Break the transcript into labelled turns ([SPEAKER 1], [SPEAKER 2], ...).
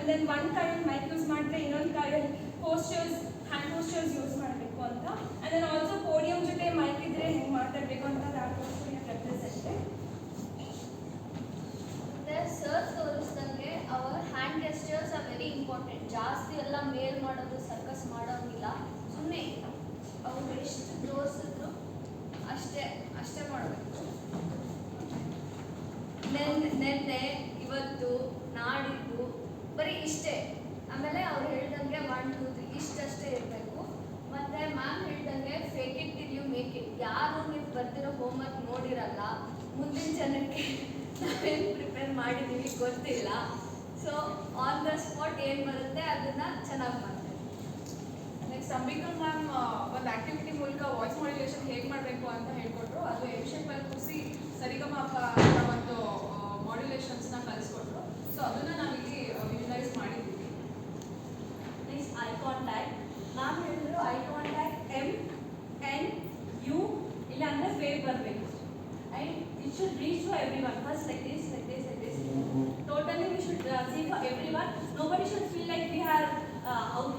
[SPEAKER 1] Then ಒಂದು ಕೈಯಲ್ಲಿ mic use ಮಾಡಿದ್ರೆ ಇನ್ನೊಂದು ಕೈಯಲ್ಲಿ ಪೋಸ್ಚರ್ಸ್ ಹ್ಯಾಂಡ್ ಪೋಸ್ಚರ್ಸ್ ಯೂಸ್ ಮಾಡಬೇಕು ಅಂತ. ಆ್ಯಂಡ್ ದೆನ್ ಆಲ್ಸೋ ಪೋಡಿಯಂ ಜೊತೆ ಮೈಕ್ ಇದ್ರೆ ಹೆಂಗೆ ಮಾತಾಡಬೇಕು ಅಂತ that also we have represented.
[SPEAKER 2] Sir ತೋರಿಸ್ದಂಗೆ our hand gestures are very important. ಜಾಸ್ತಿ ಎಲ್ಲ ಮೇಲ್ ಮಾಡೋದು ಸರ್ಕಸ್ ಮಾಡೋಂಗಿಲ್ಲ. ಸುಮ್ಮನೆ ಅವ್ರು ಎಷ್ಟು ತೋರಿಸಿದ್ರು ಅಷ್ಟೇ ಅಷ್ಟೇ ಮಾಡಬೇಕು. ನೆನ್ನೆ ಇವತ್ತು ನಾಡಿದ್ದು ಬರೀ ಇಷ್ಟೇ. ಆಮೇಲೆ ಅವ್ರು ಹೇಳ್ದಂಗೆ 1 2 3 ಇಷ್ಟಷ್ಟೇ ಇರಬೇಕು. ಮತ್ತು ಮ್ಯಾಮ್ ಹೇಳ್ದಂಗೆ fake it till you make it. ಯಾರು ನೀವು ಬರ್ತಿರೋ ಹೋಮ್ವರ್ಕ್ ನೋಡಿರಲ್ಲ, ಮುಂದಿನ ಜನಕ್ಕೆ ನಾವೇನು ಪ್ರಿಪೇರ್ ಮಾಡಿದ್ದೀವಿ ಗೊತ್ತಿಲ್ಲ. ಸೊ ಆನ್ ದ ಸ್ಪಾಟ್ ಏನು ಬರುತ್ತೆ ಅದನ್ನು ಚೆನ್ನಾಗಿ ಮಾಡ್ತೀವಿ.
[SPEAKER 3] ನೆಕ್ಸ್ಟ್ ಅಂಬಿಕಾ ಮ್ಯಾಮ್ ಒಂದು ಆ್ಯಕ್ಟಿವಿಟಿ ಮೂಲಕ ವಾಯ್ಸ್ ಮಾಡ್ಯುಲೇಷನ್ ಹೇಗೆ ಮಾಡಬೇಕು ಅಂತ ಹೇಳ್ಕೊಟ್ರು. ಅದು ಎಫಿಷಿಯಂಟ್ ಕೂರಿಸಿ ಸರಿಗಮಪ ಅನ್ನೋ ಒಂದು ಮಾಡ್ಯುಲೇಷನ್ಸ್ನ ಕಲಿಸ್ಕೊಟ್ರು. ಸೊ ಅದನ್ನು ನಾವಿಲ್ಲಿ ವಿಜುವಲೈಸ್ ಮಾಡಿದ್ದೀವಿ.
[SPEAKER 1] Next eye contact. ಮ್ಯಾಮ್ ಹೇಳಿದ್ರು ಐ ಕಾಂಟ್ಯಾಕ್ಟ್ MNU ಇಲ್ಲ ಅಂದರೆ ವೇವ್ ಬರಬೇಕು. And it should reach to every one. First like this like this like this. Totally we should see for everyone. Nobody should feel like we have out